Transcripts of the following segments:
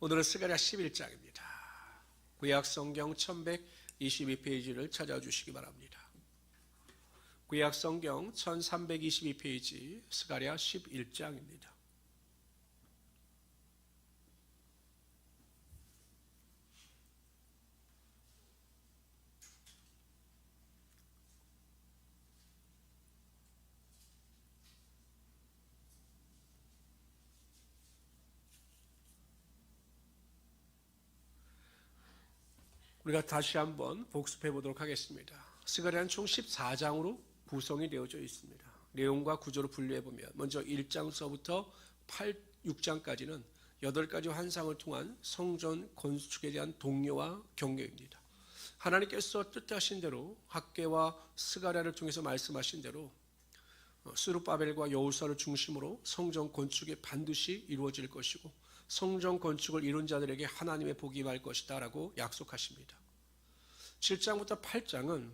오늘은 스가랴 11장입니다. 구약 성경 1122페이지를 찾아주시기 바랍니다. 구약 성경 1322페이지 스가랴 11장입니다. 우리가 다시 한번 복습해 보도록 하겠습니다. 스가랴는 총 14장으로 구성이 되어져 있습니다. 내용과 구조로 분류해 보면 먼저 1장서부터 6장까지는 8가지 환상을 통한 성전 건축에 대한 독려와 격려입니다. 하나님께서 뜻하신 대로 학개와 스가랴를 통해서 말씀하신 대로 스룹바벨과 여호수아를 중심으로 성전 건축이 반드시 이루어질 것이고 성전 건축을 이룬 자들에게 하나님의 복이 임할 것이다 라고 약속하십니다. 7장부터 8장은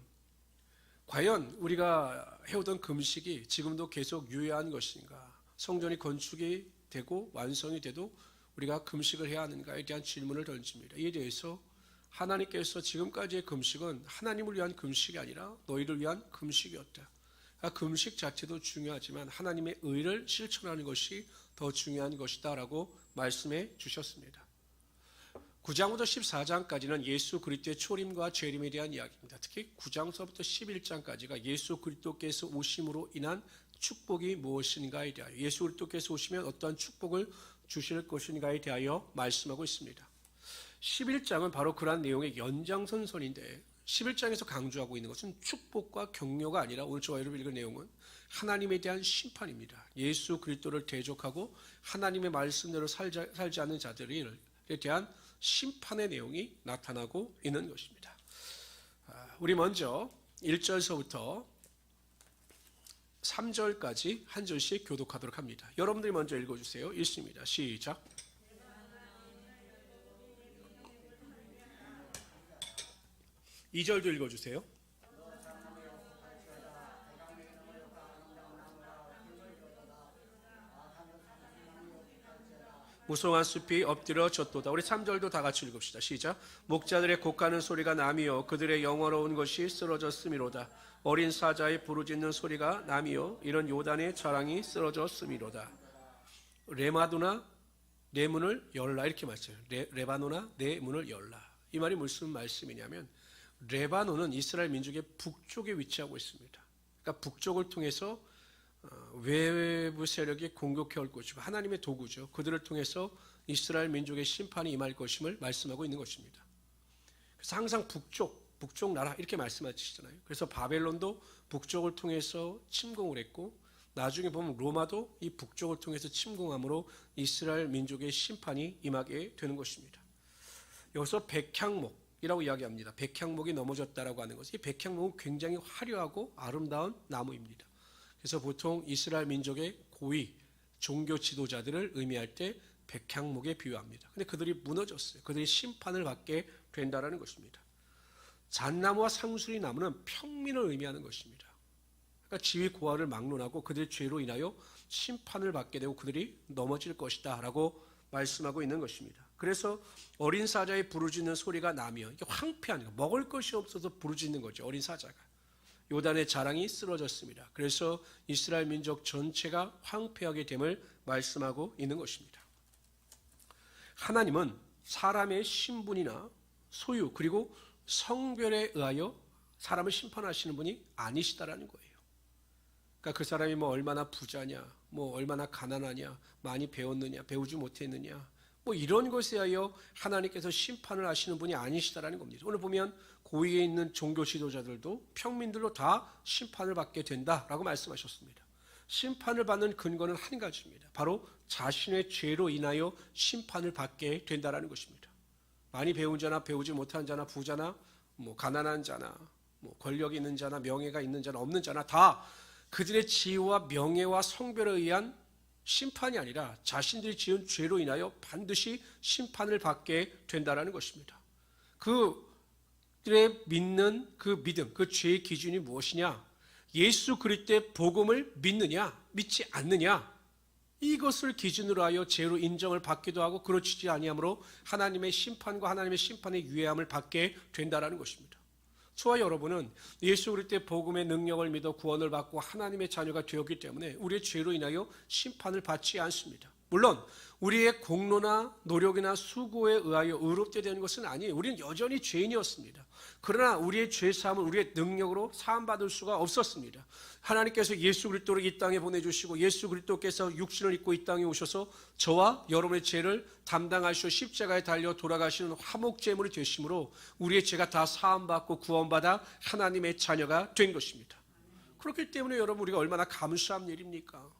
과연 우리가 해오던 금식이 지금도 계속 유효한 것인가, 성전이 건축이 되고 완성이 돼도 우리가 금식을 해야 하는가에 대한 질문을 던집니다. 이에 대해서 하나님께서 지금까지의 금식은 하나님을 위한 금식이 아니라 너희를 위한 금식이었다. 금식 자체도 중요하지만 하나님의 의를 실천하는 것이 더 중요한 것이다 라고 말씀해 주셨습니다. 9장부터 14장까지는 예수 그리스도의 초림과 재림에 대한 이야기입니다. 특히 9장서부터 11장까지가 예수 그리스도께서 오심으로 인한 축복이 무엇인가에 대하여, 예수 그리스도께서 오시면 어떠한 축복을 주실 것인가에 대하여 말씀하고 있습니다. 11장은 바로 그러한 내용의 연장선선인데 11장에서 강조하고 있는 것은 축복과 격려가 아니라 오늘 저와 여러분 읽은 내용은 하나님에 대한 심판입니다. 예수 그리스도를 대적하고 하나님의 말씀대로 살지 않는 자들에 대한 심판의 내용이 나타나고 있는 것입니다. 우리 먼저 1절서부터 3절까지 한 절씩 교독하도록 합니다. 여러분들이 먼저 읽어주세요. 읽습니다. 시작. 2절도 읽어주세요. 무성한 숲이 엎드려 졌도다. 우리 3절도 다 같이 읽읍시다. 시작. 목자들의 곡하는 소리가 남이요 그들의 영화로운 것이 쓰러졌음이로다. 어린 사자의 부르짖는 소리가 남이요 이런 요단의 자랑이 쓰러졌음이로다. 레마도나 내 문을 열라 이렇게 말해요. 레바노나 내 문을 열라. 이 말이 무슨 말씀이냐면 레바논은 이스라엘 민족의 북쪽에 위치하고 있습니다. 그러니까 북쪽을 통해서 외부 세력이 공격해 올 것이고 하나님의 도구죠. 그들을 통해서 이스라엘 민족의 심판이 임할 것임을 말씀하고 있는 것입니다. 그래서 항상 북쪽 나라 이렇게 말씀하시잖아요. 그래서 바벨론도 북쪽을 통해서 침공을 했고 나중에 보면 로마도 이 북쪽을 통해서 침공함으로 이스라엘 민족의 심판이 임하게 되는 것입니다. 여기서 백향목이라고 이야기합니다. 백향목이 넘어졌다라고 하는 것이, 이 백향목은 굉장히 화려하고 아름다운 나무입니다. 그래서 보통 이스라엘 민족의 고위 종교 지도자들을 의미할 때 백향목에 비유합니다. 근데 그들이 무너졌어요. 그들이 심판을 받게 된다라는 것입니다. 잣나무와 상수리 나무는 평민을 의미하는 것입니다. 그러니까 지위 고하를 막론하고 그들의 죄로 인하여 심판을 받게 되고 그들이 넘어질 것이다 라고 말씀하고 있는 것입니다. 그래서 어린 사자의 부르짖는 소리가 나며, 이게 황폐한, 먹을 것이 없어서 부르짖는 거죠. 어린 사자가. 요단의 자랑이 쓰러졌습니다. 그래서 이스라엘 민족 전체가 황폐하게 됨을 말씀하고 있는 것입니다. 하나님은 사람의 신분이나 소유 그리고 성별에 의하여 사람을 심판하시는 분이 아니시다라는 거예요. 그러니까 그 사람이 뭐 얼마나 부자냐, 뭐 얼마나 가난하냐, 많이 배웠느냐, 배우지 못했느냐, 뭐 이런 것에 의하여 하나님께서 심판을 하시는 분이 아니시다라는 겁니다. 오늘 보면 고위에 있는 종교 지도자들도 평민들로 다 심판을 받게 된다라고 말씀하셨습니다. 심판을 받는 근거는 한 가지입니다. 바로 자신의 죄로 인하여 심판을 받게 된다라는 것입니다. 많이 배운 자나 배우지 못한 자나 부자나 뭐 가난한 자나 뭐 권력이 있는 자나 명예가 있는 자나 없는 자나 다 그들의 지위와 명예와 성별에 의한 심판이 아니라 자신들이 지은 죄로 인하여 반드시 심판을 받게 된다라는 것입니다. 그들의 믿는 그 믿음, 그 죄의 기준이 무엇이냐? 예수 그리스도의 복음을 믿느냐, 믿지 않느냐? 이것을 기준으로 하여 죄로 인정을 받기도 하고 그렇지 아니하므로 하나님의 심판과 하나님의 심판의 유예함을 받게 된다라는 것입니다. 저와 여러분은 예수 그리스도의 복음의 능력을 믿어 구원을 받고 하나님의 자녀가 되었기 때문에 우리의 죄로 인하여 심판을 받지 않습니다. 물론 우리의 공로나 노력이나 수고에 의하여 의롭게 되는 것은 아니에요. 우리는 여전히 죄인이었습니다. 그러나 우리의 죄사함은 우리의 능력으로 사함받을 수가 없었습니다. 하나님께서 예수 그리스도를 이 땅에 보내주시고 예수 그리스도께서 육신을 입고 이 땅에 오셔서 저와 여러분의 죄를 담당하시고 십자가에 달려 돌아가시는 화목제물이 되심으로 우리의 죄가 다 사함받고 구원받아 하나님의 자녀가 된 것입니다. 그렇기 때문에 여러분 우리가 얼마나 감사한 일입니까?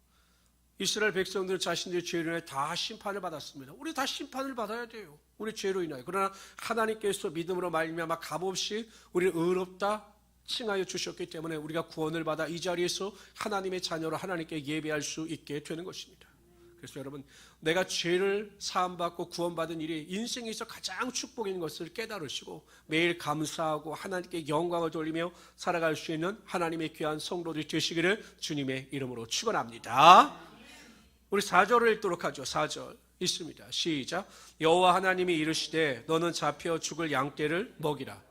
이스라엘 백성들 자신들의 죄로 인해 다 심판을 받았습니다. 우리 다 심판을 받아야 돼요. 우리 죄로 인하여. 그러나 하나님께서 믿음으로 말미암아 값없이 우리를 의롭다 칭하여 주셨기 때문에 우리가 구원을 받아 이 자리에서 하나님의 자녀로 하나님께 예배할 수 있게 되는 것입니다. 그래서 여러분 내가 죄를 사함받고 구원받은 일이 인생에서 가장 축복인 것을 깨달으시고 매일 감사하고 하나님께 영광을 돌리며 살아갈 수 있는 하나님의 귀한 성도들이 되시기를 주님의 이름으로 축원합니다. 우리 4절을 읽도록 하죠. 4절 있습니다. 시작. 여호와 하나님이 이르시되 너는 잡혀 죽을 양떼를 먹이라.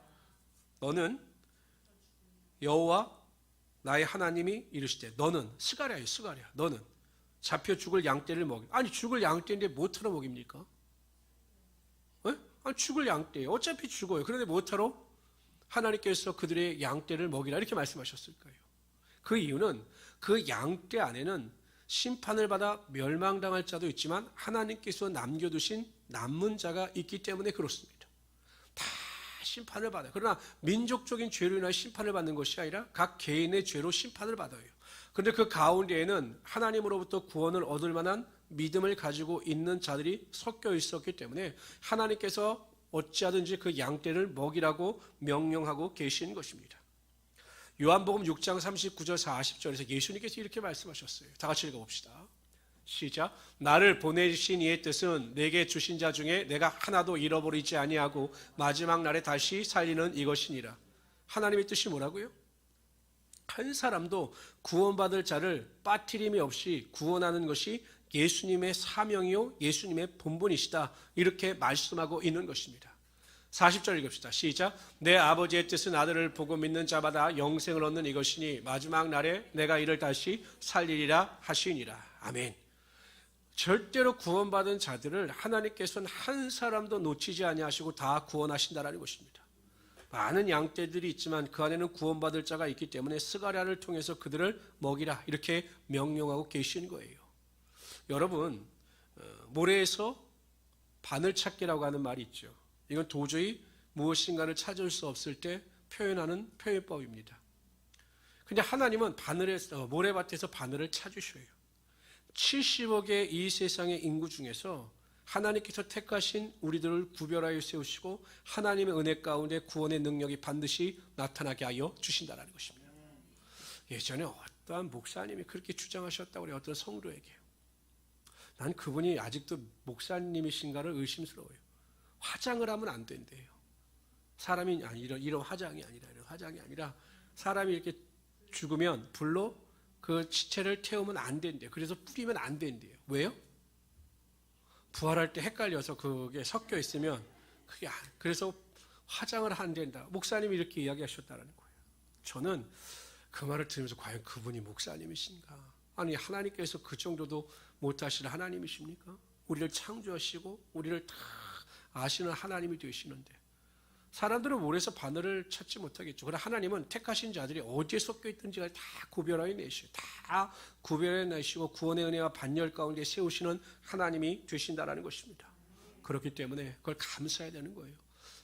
너는 여호와 나의 하나님이 이르시되 너는 스가랴예요. 스가랴. 너는 잡혀 죽을 양떼를 먹이라. 아니 죽을 양떼인데 뭐하러 먹입니까? 아니 죽을 양떼예요. 어차피 죽어요. 그런데 뭐하러 하나님께서 그들의 양떼를 먹이라 이렇게 말씀하셨을까요? 그 이유는 그 양떼 안에는 심판을 받아 멸망당할 자도 있지만 하나님께서 남겨두신 남은 자가 있기 때문에 그렇습니다. 다 심판을 받아요. 그러나 민족적인 죄로 인하여 심판을 받는 것이 아니라 각 개인의 죄로 심판을 받아요. 그런데 그 가운데에는 하나님으로부터 구원을 얻을 만한 믿음을 가지고 있는 자들이 섞여 있었기 때문에 하나님께서 어찌하든지 그 양떼를 먹이라고 명령하고 계신 것입니다. 요한복음 6장 39절 40절에서 예수님께서 이렇게 말씀하셨어요. 다 같이 읽어봅시다. 시작. 나를 보내신 이의 뜻은 내게 주신 자 중에 내가 하나도 잃어버리지 아니하고 마지막 날에 다시 살리는 이것이니라. 하나님의 뜻이 뭐라고요? 한 사람도 구원받을 자를 빠트림이 없이 구원하는 것이 예수님의 사명이요 예수님의 본분이시다. 이렇게 말씀하고 있는 것입니다. 40절 읽읍시다. 시작. 내 아버지의 뜻은 아들을 보고 믿는 자마다 영생을 얻는 이것이니 마지막 날에 내가 이를 다시 살리리라 하시니라. 아멘. 절대로 구원받은 자들을 하나님께서는 한 사람도 놓치지 아니하시고 다 구원하신다라는 것입니다. 많은 양떼들이 있지만 그 안에는 구원받을 자가 있기 때문에 스가랴를 통해서 그들을 먹이라 이렇게 명령하고 계신 거예요. 여러분 모래에서 바늘찾기라고 하는 말이 있죠. 이건 도저히 무엇인가를 찾을 수 없을 때 표현하는 표현법입니다. 근데 하나님은 모래밭에서 바늘을 찾으셔요. 70억의 이 세상의 인구 중에서 하나님께서 택하신 우리들을 구별하여 세우시고 하나님의 은혜 가운데 구원의 능력이 반드시 나타나게 하여 주신다는 것입니다. 예전에 어떠한 목사님이 그렇게 주장하셨다고 그래요. 어떤 성도에게. 난 그분이 아직도 목사님이신가를 의심스러워요. 화장을 하면 안 된대요. 사람이 아니라 이런 화장이 아니라 사람이 이렇게 죽으면 불로 그 시체를 태우면 안 된대요. 그래서 뿌리면 안 된대요. 왜요? 부활할 때 헷갈려서 그게 섞여 있으면 그게 그래서 화장을 안 된다. 목사님이 이렇게 이야기하셨다는 거예요. 저는 그 말을 들으면서 과연 그분이 목사님이신가? 아니 하나님께서 그 정도도 못하시는 하나님이십니까? 우리를 창조하시고 우리를 다 아시는 하나님이 되시는데 사람들은 모래에서 바늘을 찾지 못하겠죠. 그러나 하나님은 택하신 자들이 어디에 섞여 있든지를 다 구별하여 내시고 다 구별해 내시고 구원의 은혜와 반열 가운데 세우시는 하나님이 되신다라는 것입니다. 그렇기 때문에 그걸 감사해야 되는 거예요.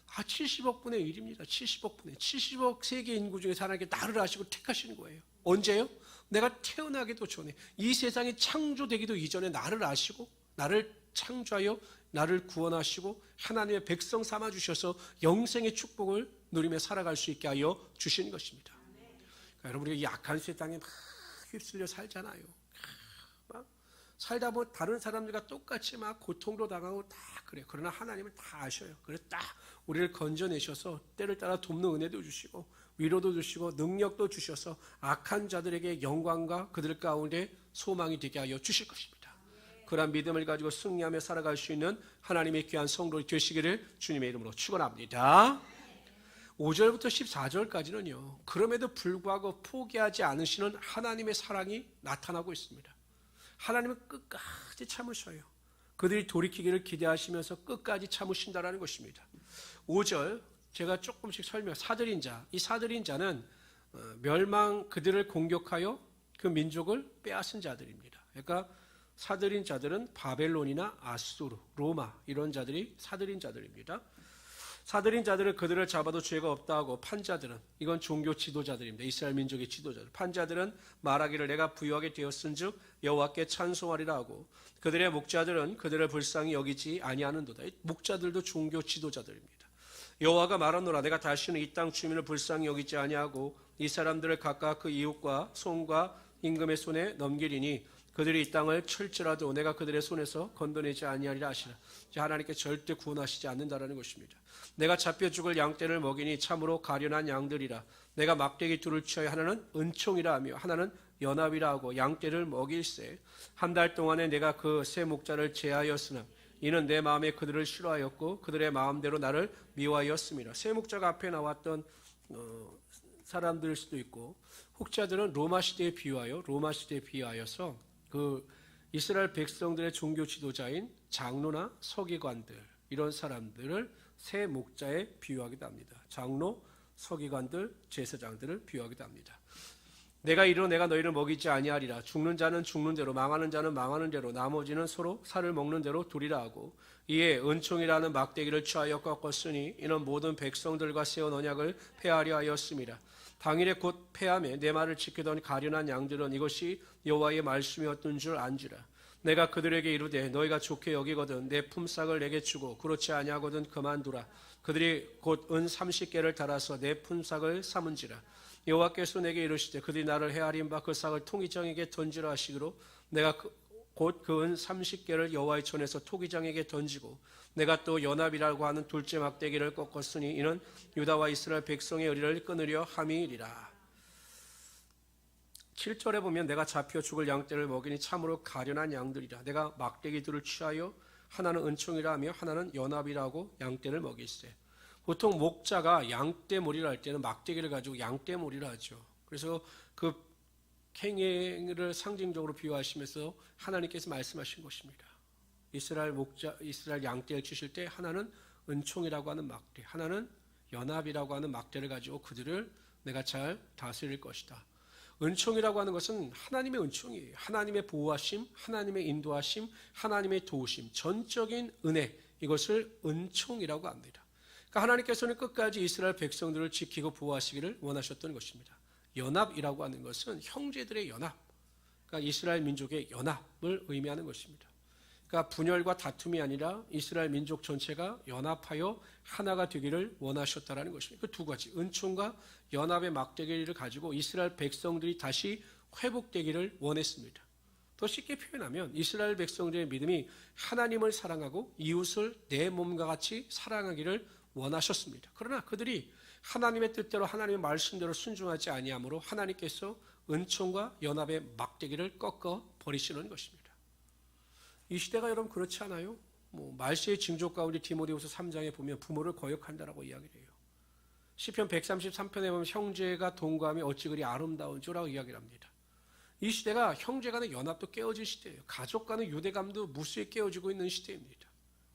70억 분의 1입니다. 70억 세계 인구 중에 하나님께 나를 아시고 택하시는 거예요. 언제요? 내가 태어나기도 전에 이 세상이 창조되기도 이전에 나를 아시고 나를 창조하여 나를 구원하시고 하나님의 백성 삼아 주셔서 영생의 축복을 누리며 살아갈 수 있게 하여 주신 것입니다. 그러니까 여러분 우리가 이 악한 세상에 막 휩쓸려 살잖아요. 막 살다 보면 다른 사람들과 똑같이 막 고통도 당하고 다 그래요. 그러나 하나님은 다 아셔요. 그래서 딱 우리를 건져내셔서 때를 따라 돕는 은혜도 주시고 위로도 주시고 능력도 주셔서 악한 자들에게 영광과 그들 가운데 소망이 되게 하여 주실 것입니다. 그러한 믿음을 가지고 승리하며 살아갈 수 있는 하나님의 귀한 성도들이 되시기를 주님의 이름으로 축원합니다. 5절부터 14절까지는요. 그럼에도 불구하고 포기하지 않으시는 하나님의 사랑이 나타나고 있습니다. 하나님은 끝까지 참으셔요. 그들이 돌이키기를 기대하시면서 끝까지 참으신다라는 것입니다. 5절 제가 조금씩 설명. 사들인 자, 이 사들인 자는 그들을 공격하여 그 민족을 빼앗은 자들입니다. 그러니까 사들인 자들은 바벨론이나 아수르, 로마 이런 자들이 사들인 자들입니다. 사들인 자들은 그들을 잡아도 죄가 없다 하고 판 자들은 이건 종교 지도자들입니다. 이스라엘 민족의 지도자들. 판 자들은 말하기를 내가 부유하게 되었은즉 여호와께 찬송하리라 하고 그들의 목자들은 그들을 불쌍히 여기지 아니하는도다. 목자들도 종교 지도자들입니다. 여호와가 말하노라 내가 다시는 이 땅 주민을 불쌍히 여기지 아니하고 이 사람들을 각각 그 이웃과 손과 임금의 손에 넘기리니 그들이 이 땅을 칠지라도 내가 그들의 손에서 건져내지 아니하리라 하시라. 하나님께 절대 구원하시지 않는다라는 것입니다. 내가 잡혀 죽을 양떼를 먹이니 참으로 가련한 양들이라. 내가 막대기 둘을 취하여 하나는 은총이라 하며 하나는 연합이라 하고 양떼를 먹일세. 한 달 동안에 내가 그 세 목자를 제하였으나 이는 내 마음에 그들을 싫어하였고 그들의 마음대로 나를 미워하였습니다. 세 목자가 앞에 나왔던 사람들일 수도 있고 혹자들은 로마 시대에 비유하여서 그 이스라엘 백성들의 종교 지도자인 장로나 서기관들 이런 사람들을 세 목자에 비유하기도 합니다. 장로, 서기관들, 제사장들을 비유하기도 합니다. 내가 이르러 내가 너희를 먹이지 아니하리라. 죽는 자는 죽는 대로 망하는 자는 망하는 대로 나머지는 서로 살을 먹는 대로 두리라 하고 이에 은총이라는 막대기를 취하여 꺾었으니 이는 모든 백성들과 세운 언약을 폐하려 하였습니다. 당일에 곧 폐함에 내 말을 지키던 가련한 양들은 이것이 여호와의 말씀이었던 줄 안지라. 내가 그들에게 이르되 너희가 좋게 여기거든 내 품삯을 내게 주고 그렇지 아니하거든 그만두라. 그들이 곧 은 30개를 달아서 내 품삯을 삼은지라. 여호와께서 내게 이르시되 그들이 나를 헤아린 바 그 삭을 토기장에게 던지라 하시기로 내가 곧 그 은 30개를 여호와의 전에서 토기장에게 던지고 내가 또 연합이라고 하는 둘째 막대기를 꺾었으니 이는 유다와 이스라엘 백성의 의리를 끊으려 함이니라. 7절에 보면 내가 잡혀 죽을 양떼를 먹이니 참으로 가련한 양들이라. 내가 막대기들을 취하여 하나는 은총이라 하며 하나는 연합이라고 양떼를 먹일세. 보통 목자가 양떼몰이를 할 때는 막대기를 가지고 양떼몰이를 하죠. 그래서 그 캥이를 상징적으로 비유하시면서 하나님께서 말씀하신 것입니다. 이스라엘 양떼를 치실 때 하나는 은총이라고 하는 막대, 하나는 연합이라고 하는 막대를 가지고 그들을 내가 잘 다스릴 것이다. 은총이라고 하는 것은 하나님의 은총이에요. 하나님의 보호하심, 하나님의 인도하심, 하나님의 도우심, 전적인 은혜, 이것을 은총이라고 합니다. 그러니까 하나님께서는 끝까지 이스라엘 백성들을 지키고 보호하시기를 원하셨던 것입니다. 연합이라고 하는 것은 형제들의 연합, 그러니까 이스라엘 민족의 연합을 의미하는 것입니다. 그러니까 분열과 다툼이 아니라 이스라엘 민족 전체가 연합하여 하나가 되기를 원하셨다라는 것입니다. 그 두 가지, 은총과 연합의 막대기를 가지고 이스라엘 백성들이 다시 회복되기를 원했습니다. 더 쉽게 표현하면 이스라엘 백성들의 믿음이 하나님을 사랑하고 이웃을 내 몸과 같이 사랑하기를 원하셨습니다. 그러나 그들이 하나님의 뜻대로 하나님의 말씀대로 순종하지 아니하므로 하나님께서 은총과 연합의 막대기를 꺾어 버리시는 것입니다. 이 시대가 여러분 그렇지 않아요? 말세의 징조 가운데 디모데후서 3장에 보면 부모를 거역한다라고 이야기를 해요. 시편 133편에 보면 형제가 동거하며 어찌 그리 아름다운 줄라고 이야기를 합니다. 이 시대가 형제 간의 연합도 깨어진 시대예요. 가족 간의 유대감도 무수히 깨어지고 있는 시대입니다.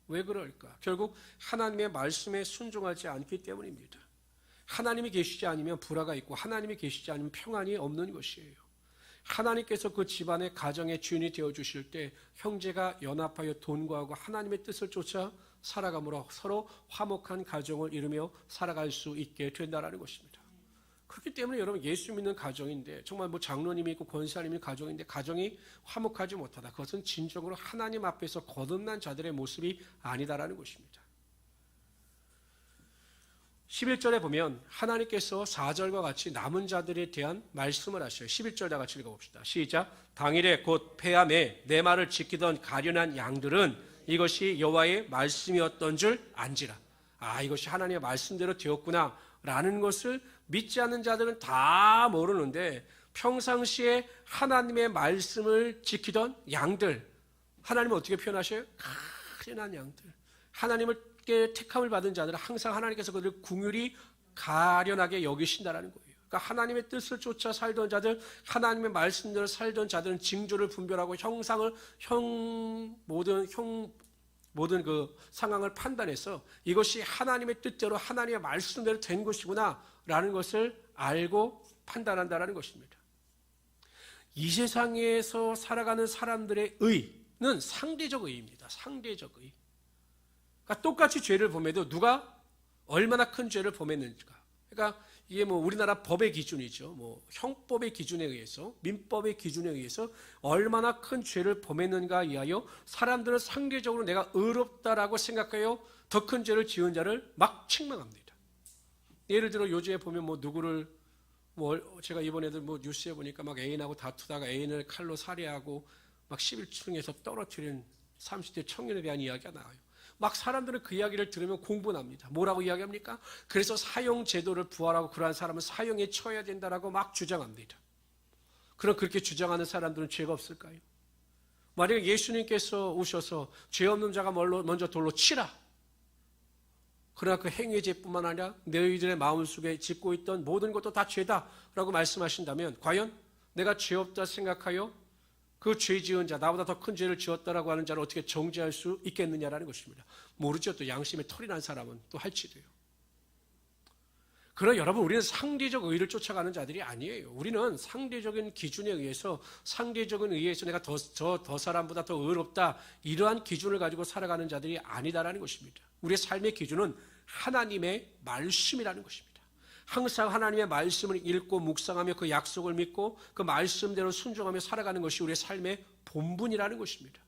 왜 그럴까? 결국 하나님의 말씀에 순종하지 않기 때문입니다. 하나님이 계시지 않으면 불화가 있고 하나님이 계시지 않으면 평안이 없는 것이에요. 하나님께서 그 집안의 가정의 주인이 되어주실 때 형제가 연합하여 돈과하고 하나님의 뜻을 쫓아 살아감으로 서로 화목한 가정을 이루며 살아갈 수 있게 된다는 것입니다. 그렇기 때문에 여러분 예수 믿는 가정인데 정말 장로님이 있고 권사님이 가정인데 가정이 화목하지 못하다. 그것은 진정으로 하나님 앞에서 거듭난 자들의 모습이 아니다라는 것입니다. 11절에 보면 하나님께서 4절과 같이 남은 자들에 대한 말씀을 하셔요. 11절 다 같이 읽어봅시다. 시작. 당일에 곧 폐함에 내 말을 지키던 가련한 양들은 이것이 여호와의 말씀이었던 줄 안지라. 이것이 하나님의 말씀대로 되었구나 라는 것을 믿지 않는 자들은 다 모르는데 평상시에 하나님의 말씀을 지키던 양들, 하나님은 어떻게 표현하셔요? 가련한 양들. 하나님께 택함을 받은 자들은 항상 하나님께서 그들을 긍휼히 가련하게 여기신다라는 거예요. 그러니까 하나님의 뜻을 쫓아 살던 자들, 하나님의 말씀대로 살던 자들은 징조를 분별하고 모든 그 상황을 판단해서 이것이 하나님의 뜻대로 하나님의 말씀대로 된 것이구나라는 것을 알고 판단한다라는 것입니다. 이 세상에서 살아가는 사람들의 의는 상대적 의입니다. 상대적 의. 그러니까 똑같이 죄를 범해도 누가 얼마나 큰 죄를 범했는지가. 그러니까 이게 뭐 우리나라 법의 기준이죠. 뭐 형법의 기준에 의해서, 민법의 기준에 의해서 얼마나 큰 죄를 범했는가 이하여 사람들은 상대적으로 내가 의롭다라고 생각하여 더 큰 죄를 지은 자를 막 책망합니다. 예를 들어 요즘에 보면 뭐 누구를 제가 이번에도 뭐 뉴스에 보니까 막 애인하고 다투다가 애인을 칼로 살해하고 막 11층에서 떨어뜨린 30대 청년에 대한 이야기가 나와요. 막 사람들은 그 이야기를 들으면 공분합니다. 뭐라고 이야기합니까? 그래서 사형 제도를 부활하고 그러한 사람은 사형에 처해야 된다라고 막 주장합니다. 그럼 그렇게 주장하는 사람들은 죄가 없을까요? 만약에 예수님께서 오셔서 죄 없는 자가 먼저 돌로 치라. 그러나 그 행위의 죄뿐만 아니라 너희들의 마음속에 짓고 있던 모든 것도 다 죄다라고 말씀하신다면 과연 내가 죄 없다 생각하여 그 죄 지은 자, 나보다 더 큰 죄를 지었다라고 하는 자를 어떻게 정죄할 수 있겠느냐라는 것입니다. 모르죠. 또 양심에 털이 난 사람은 또 할지도요. 그러나 여러분, 우리는 상대적 의를 쫓아가는 자들이 아니에요. 우리는 상대적인 기준에 의해서, 상대적인 의에서 내가 더 사람보다 더 의롭다, 이러한 기준을 가지고 살아가는 자들이 아니다라는 것입니다. 우리의 삶의 기준은 하나님의 말씀이라는 것입니다. 항상 하나님의 말씀을 읽고 묵상하며 그 약속을 믿고 그 말씀대로 순종하며 살아가는 것이 우리의 삶의 본분이라는 것입니다.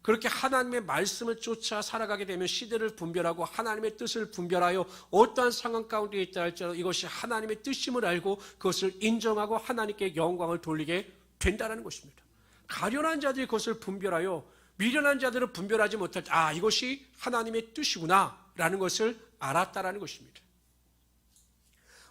그렇게 하나님의 말씀을 쫓아 살아가게 되면 시대를 분별하고 하나님의 뜻을 분별하여 어떠한 상황 가운데 있다 할지라도 이것이 하나님의 뜻임을 알고 그것을 인정하고 하나님께 영광을 돌리게 된다는 것입니다. 가련한 자들이 그것을 분별하여 미련한 자들은 분별하지 못할 때 이것이 하나님의 뜻이구나 라는 것을 알았다라는 것입니다.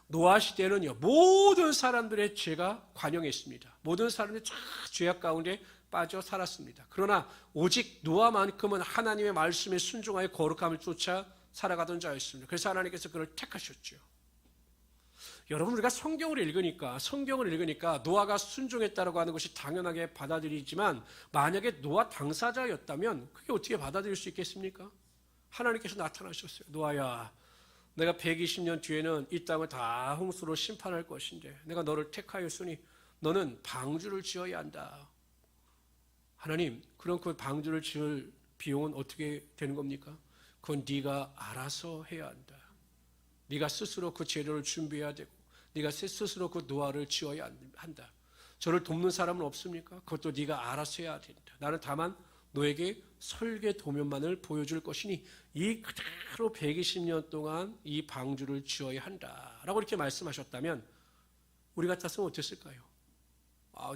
노아 시대는요, 모든 사람들의 죄가 관영했습니다. 모든 사람들이 다 죄악 가운데 빠져 살았습니다. 그러나 오직 노아만큼은 하나님의 말씀에 순종하여 거룩함을 쫓아 살아가던 자였습니다. 그래서 하나님께서 그를 택하셨죠. 여러분, 우리가 성경을 읽으니까 노아가 순종했다라고 하는 것이 당연하게 받아들이지만 만약에 노아 당사자였다면 그게 어떻게 받아들일 수 있겠습니까? 하나님께서 나타나셨어요. 노아야, 내가 120년 뒤에는 이 땅을 다 홍수로 심판할 것인데 내가 너를 택하였으니 너는 방주를 지어야 한다. 하나님, 그럼 그 방주를 지을 비용은 어떻게 되는 겁니까? 그건 네가 알아서 해야 한다. 네가 스스로 그 재료를 준비해야 되고 네가 스스로 그 노아를 지어야 한다. 저를 돕는 사람은 없습니까? 그것도 네가 알아서 해야 된다. 나는 다만 너에게 설계 도면만을 보여줄 것이니 이 그대로 120년 동안 이 방주를 지어야 한다라고 이렇게 말씀하셨다면 우리 같았으면 어땠을까요?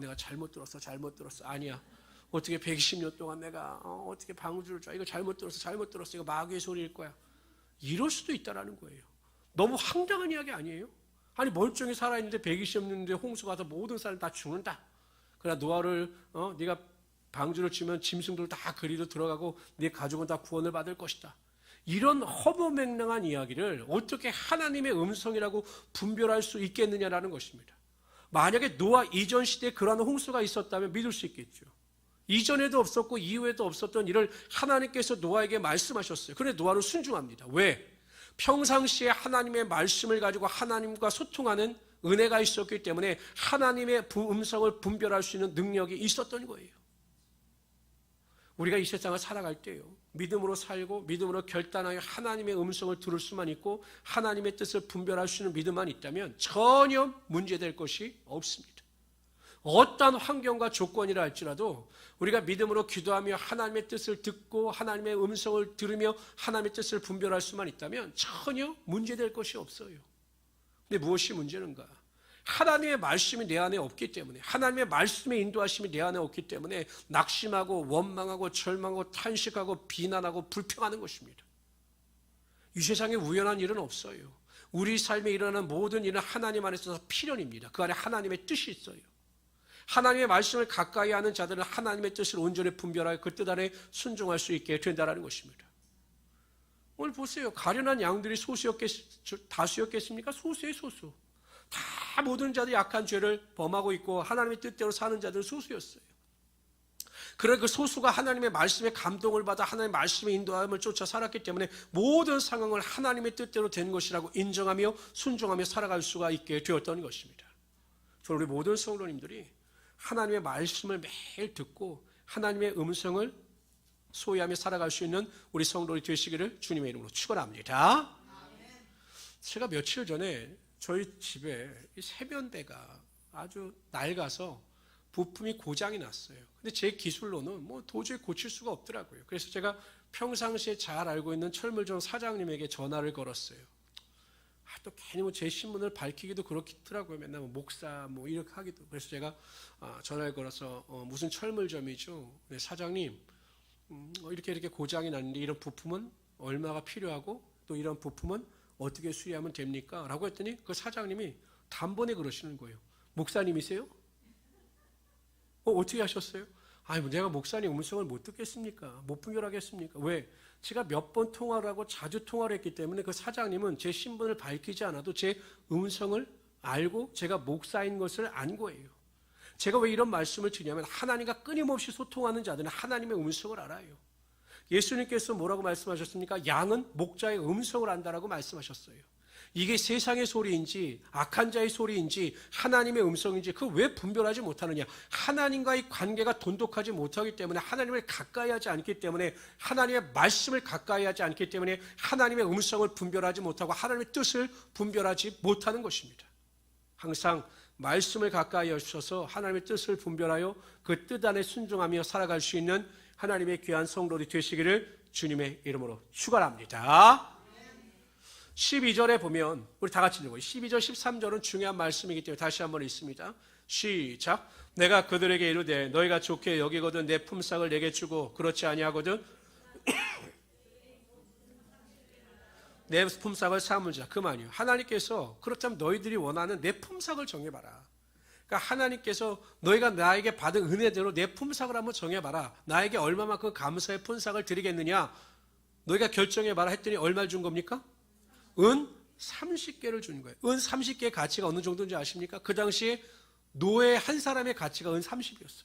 내가 잘못 들었어. 아니야. 어떻게 120년 동안 내가 어떻게 방주를 줘? 이거 잘못 들었어. 이거 마귀의 소리일 거야. 이럴 수도 있다라는 거예요. 너무 황당한 이야기 아니에요? 아니, 멀쩡히 살아있는데 120년인데 홍수가 와서 모든 사람 다 죽는다. 그러나 노아를 네가 방주를 치면 짐승들 다 그리로 들어가고 네 가족은 다 구원을 받을 것이다. 이런 허무맹랑한 이야기를 어떻게 하나님의 음성이라고 분별할 수 있겠느냐라는 것입니다. 만약에 노아 이전 시대에 그러한 홍수가 있었다면 믿을 수 있겠죠. 이전에도 없었고 이후에도 없었던 일을 하나님께서 노아에게 말씀하셨어요. 그런데 노아는 순종합니다. 왜? 평상시에 하나님의 말씀을 가지고 하나님과 소통하는 은혜가 있었기 때문에 하나님의 음성을 분별할 수 있는 능력이 있었던 거예요. 우리가 이 세상을 살아갈 때요, 믿음으로 살고 믿음으로 결단하여 하나님의 음성을 들을 수만 있고 하나님의 뜻을 분별할 수 있는 믿음만 있다면 전혀 문제될 것이 없습니다. 어떠한 환경과 조건이라 할지라도 우리가 믿음으로 기도하며 하나님의 뜻을 듣고 하나님의 음성을 들으며 하나님의 뜻을 분별할 수만 있다면 전혀 문제될 것이 없어요. 근데 무엇이 문제는가? 하나님의 말씀이 내 안에 없기 때문에, 하나님의 말씀의 인도하심이 내 안에 없기 때문에 낙심하고 원망하고 절망하고 탄식하고 비난하고 불평하는 것입니다. 이 세상에 우연한 일은 없어요. 우리 삶에 일어나는 모든 일은 하나님 안에서 필연입니다. 그 안에 하나님의 뜻이 있어요. 하나님의 말씀을 가까이 하는 자들은 하나님의 뜻을 온전히 분별하여 그 뜻 안에 순종할 수 있게 된다는 것입니다. 오늘 보세요. 가련한 양들이 다수였겠습니까? 소수의 소수. 다 모든 자들이 약한 죄를 범하고 있고 하나님의 뜻대로 사는 자들은 소수였어요. 그러나 그 소수가 하나님의 말씀에 감동을 받아 하나님의 말씀의 인도함을 쫓아 살았기 때문에 모든 상황을 하나님의 뜻대로 된 것이라고 인정하며 순종하며 살아갈 수가 있게 되었던 것입니다. 저는 우리 모든 성도님들이 하나님의 말씀을 매일 듣고 하나님의 음성을 소유하며 살아갈 수 있는 우리 성도들이 되시기를 주님의 이름으로 축원합니다. 제가 며칠 전에 저희 집에 이 세면대가 아주 낡아서 부품이 고장이 났어요. 근데 제 기술로는 도저히 고칠 수가 없더라고요. 그래서 제가 평상시에 잘 알고 있는 철물점 사장님에게 전화를 걸었어요. 또 괜히 제 신분을 밝히기도 그렇더라고요. 맨날 목사 이렇게 하기도. 그래서 제가 전화를 걸어서 무슨 철물점이죠? 네, 사장님 이렇게 고장이 났는데 이런 부품은 얼마가 필요하고 또 이런 부품은 어떻게 수리하면 됩니까? 라고 했더니 그 사장님이 단번에 그러시는 거예요. 목사님이세요? 어떻게 하셨어요? 내가 목사님 음성을 못 듣겠습니까? 못 분별하겠습니까? 왜? 제가 몇 번 통화를 하고 자주 통화를 했기 때문에 그 사장님은 제 신분을 밝히지 않아도 제 음성을 알고 제가 목사인 것을 안 거예요. 제가 왜 이런 말씀을 드리냐면 하나님과 끊임없이 소통하는 자들은 하나님의 음성을 알아요. 예수님께서 뭐라고 말씀하셨습니까? 양은 목자의 음성을 안다라고 말씀하셨어요. 이게 세상의 소리인지 악한 자의 소리인지 하나님의 음성인지 그걸 왜 분별하지 못하느냐? 하나님과의 관계가 돈독하지 못하기 때문에 하나님을 가까이 하지 않기 때문에 하나님의 말씀을 가까이 하지 않기 때문에 하나님의 음성을 분별하지 못하고 하나님의 뜻을 분별하지 못하는 것입니다. 항상 말씀을 가까이 하셔서 하나님의 뜻을 분별하여 그 뜻 안에 순종하며 살아갈 수 있는 하나님의 귀한 성도들이 되시기를 주님의 이름으로 축원합니다. 12절에 보면 우리 다 같이 읽어요. 12절 13절은 중요한 말씀이기 때문에 다시 한번 읽습니다. 시작. 내가 그들에게 이르되 너희가 좋게 여기거든 내 품삯을 내게 주고 그렇지 아니하거든 내 품삯을 삼으자. 그 말이요. 하나님께서 그렇다면 너희들이 원하는 내 품삯을 정해봐라. 그러니까 하나님께서 너희가 나에게 받은 은혜대로 내 품삯을 한번 정해봐라. 나에게 얼마만큼 감사의 품삯을 드리겠느냐. 너희가 결정해봐라 했더니 얼마를 준 겁니까? 은 30개를 준 거예요. 은 30개의 가치가 어느 정도인지 아십니까? 그 당시에 노예 한 사람의 가치가 은 30이었어요.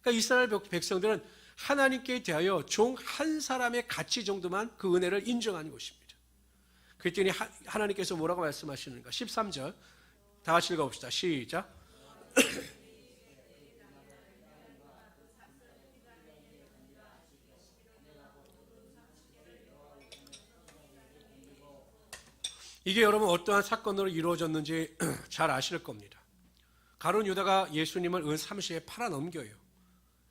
그러니까 이스라엘 백성들은 하나님께 대하여 종 한 사람의 가치 정도만 그 은혜를 인정하는 것입니다. 그랬더니 하나님께서 뭐라고 말씀하시는가? 13절 다 같이 읽어봅시다. 시작. 이게 여러분 어떠한 사건으로 이루어졌는지 잘 아실 겁니다. 가룟 유다가 예수님을 은 30에 팔아넘겨요.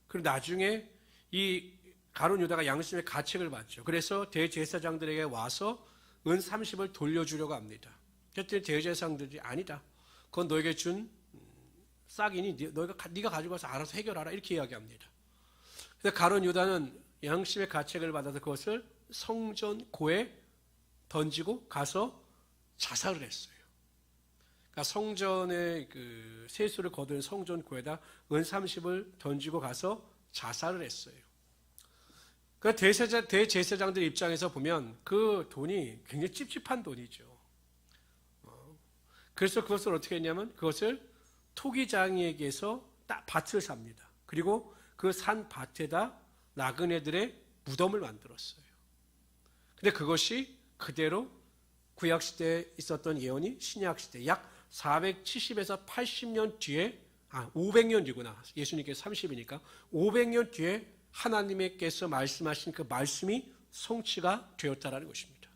그리고 나중에 이 가룟 유다가 양심의 가책을 받죠. 그래서 대제사장들에게 와서 은 30을 돌려주려고 합니다. 그랬더니 대제사장들이 아니다. 그건 너에게 준 싹이니 네가 가지고 와서 알아서 해결하라 이렇게 이야기합니다. 그래서 가룟 유다는 양심의 가책을 받아서 그것을 성전고에 던지고 가서 자살을 했어요. 그러니까 성전의 그 세수를 거둔 성전고에다 은 30을 던지고 가서 자살을 했어요. 그 대제사장들 입장에서 보면 그 돈이 굉장히 찝찝한 돈이죠. 그래서 그것을 어떻게 했냐면 그것을 토기장이에게서 밭을 삽니다. 그리고 그 산 밭에다 나그네들의 무덤을 만들었어요. 근데 그것이 그대로 구약시대에 있었던 예언이 신약시대 약 470에서 80년 뒤에 500년 뒤구나. 예수님께서 30이니까 500년 뒤에 하나님께서 말씀하신 그 말씀이 성취가 되었다라는 것입니다.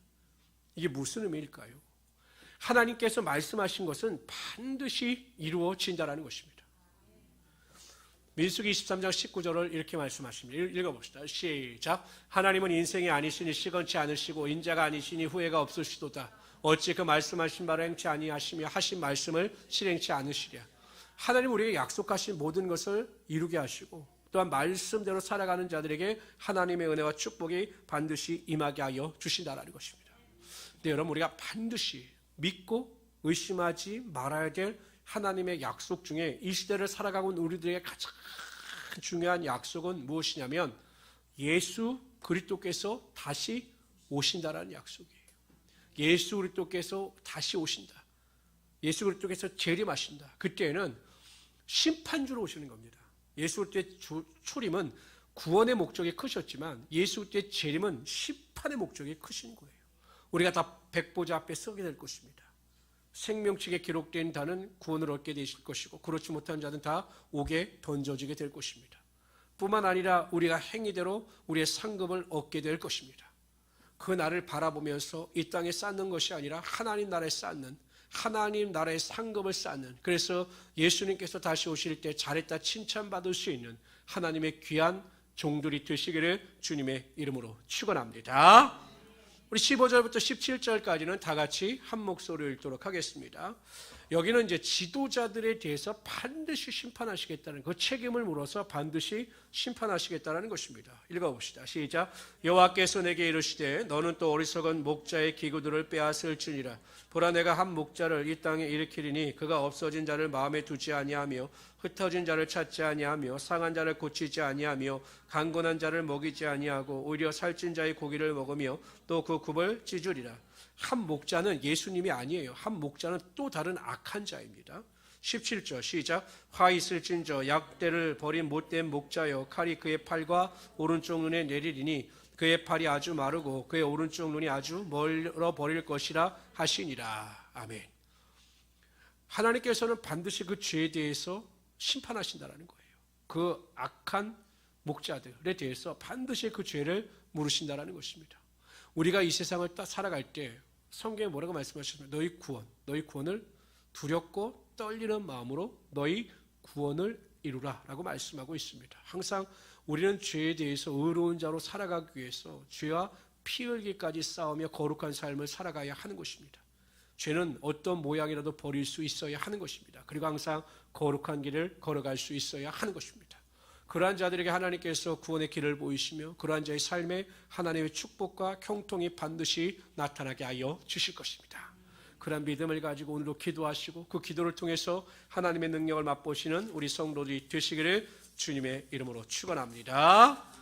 이게 무슨 의미일까요? 하나님께서 말씀하신 것은 반드시 이루어진다라는 것입니다. 민수기 23장 19절을 이렇게 말씀하십니다. 읽어봅시다. 시작. 하나님은 인생이 아니시니 시건치 않으시고 인자가 아니시니 후회가 없으시도다. 어찌 그 말씀하신 바를 행치 아니하시며 하신 말씀을 실행치 않으시랴. 하나님 우리에게 약속하신 모든 것을 이루게 하시고 또한 말씀대로 살아가는 자들에게 하나님의 은혜와 축복이 반드시 임하게 하여 주신다라는 것입니다. 근데 여러분 우리가 반드시 믿고 의심하지 말아야 될 하나님의 약속 중에 이 시대를 살아가고 있는 우리들에게 가장 중요한 약속은 무엇이냐면 예수 그리스도께서 다시 오신다라는 약속이에요. 예수 그리스도께서 다시 오신다. 예수 그리스도께서 재림하신다. 그때는 심판주로 오시는 겁니다. 예수 그리스도의 초림은 구원의 목적이 크셨지만 예수 그리스도의 재림은 심판의 목적이 크신 거예요. 우리가 다 백보자 앞에 서게 될 것입니다. 생명책에 기록된 자는 구원을 얻게 되실 것이고 그렇지 못한 자는 다 옥에 던져지게 될 것입니다. 뿐만 아니라 우리가 행위대로 우리의 상급을 얻게 될 것입니다. 그 날을 바라보면서 이 땅에 쌓는 것이 아니라 하나님 나라에 쌓는, 하나님 나라의 상급을 쌓는, 그래서 예수님께서 다시 오실 때 잘했다 칭찬받을 수 있는 하나님의 귀한 종들이 되시기를 주님의 이름으로 축원합니다. 우리 15절부터 17절까지는 다 같이 한 목소리로 읽도록 하겠습니다. 여기는 이제 지도자들에 대해서 반드시 심판하시겠다는 그 책임을 물어서 반드시 심판하시겠다는 것입니다. 읽어봅시다. 시작. 여호와께서 내게 이르시되 너는 또 어리석은 목자의 기구들을 빼앗을지니라. 보라 내가 한 목자를 이 땅에 일으키리니 그가 없어진 자를 마음에 두지 아니하며 흩어진 자를 찾지 아니하며 상한 자를 고치지 아니하며 강건한 자를 먹이지 아니하고 오히려 살찐 자의 고기를 먹으며 또 그 굽을 찢으리라. 한 목자는 예수님이 아니에요. 한 목자는 또 다른 악한 자입니다. 17절 시작. 화 있을진저 약대를 버린 못된 목자여 칼이 그의 팔과 오른쪽 눈에 내리리니 그의 팔이 아주 마르고 그의 오른쪽 눈이 아주 멀어 버릴 것이라 하시니라. 아멘. 하나님께서는 반드시 그 죄에 대해서 심판하신다는 거예요. 그 악한 목자들에 대해서 반드시 그 죄를 물으신다는 것입니다. 우리가 이 세상을 살아갈 때 성경에 뭐라고 말씀하셨습니까? 너희 구원을 두렵고 떨리는 마음으로 너희 구원을 이루라 라고 말씀하고 있습니다. 항상 우리는 죄에 대해서 의로운 자로 살아가기 위해서 죄와 피 흘기까지 싸우며 거룩한 삶을 살아가야 하는 것입니다. 죄는 어떤 모양이라도 버릴 수 있어야 하는 것입니다. 그리고 항상 거룩한 길을 걸어갈 수 있어야 하는 것입니다. 그러한 자들에게 하나님께서 구원의 길을 보이시며 그러한 자의 삶에 하나님의 축복과 형통이 반드시 나타나게 하여 주실 것입니다. 그런 믿음을 가지고 오늘도 기도하시고 그 기도를 통해서 하나님의 능력을 맛보시는 우리 성도들이 되시기를 주님의 이름으로 축원합니다.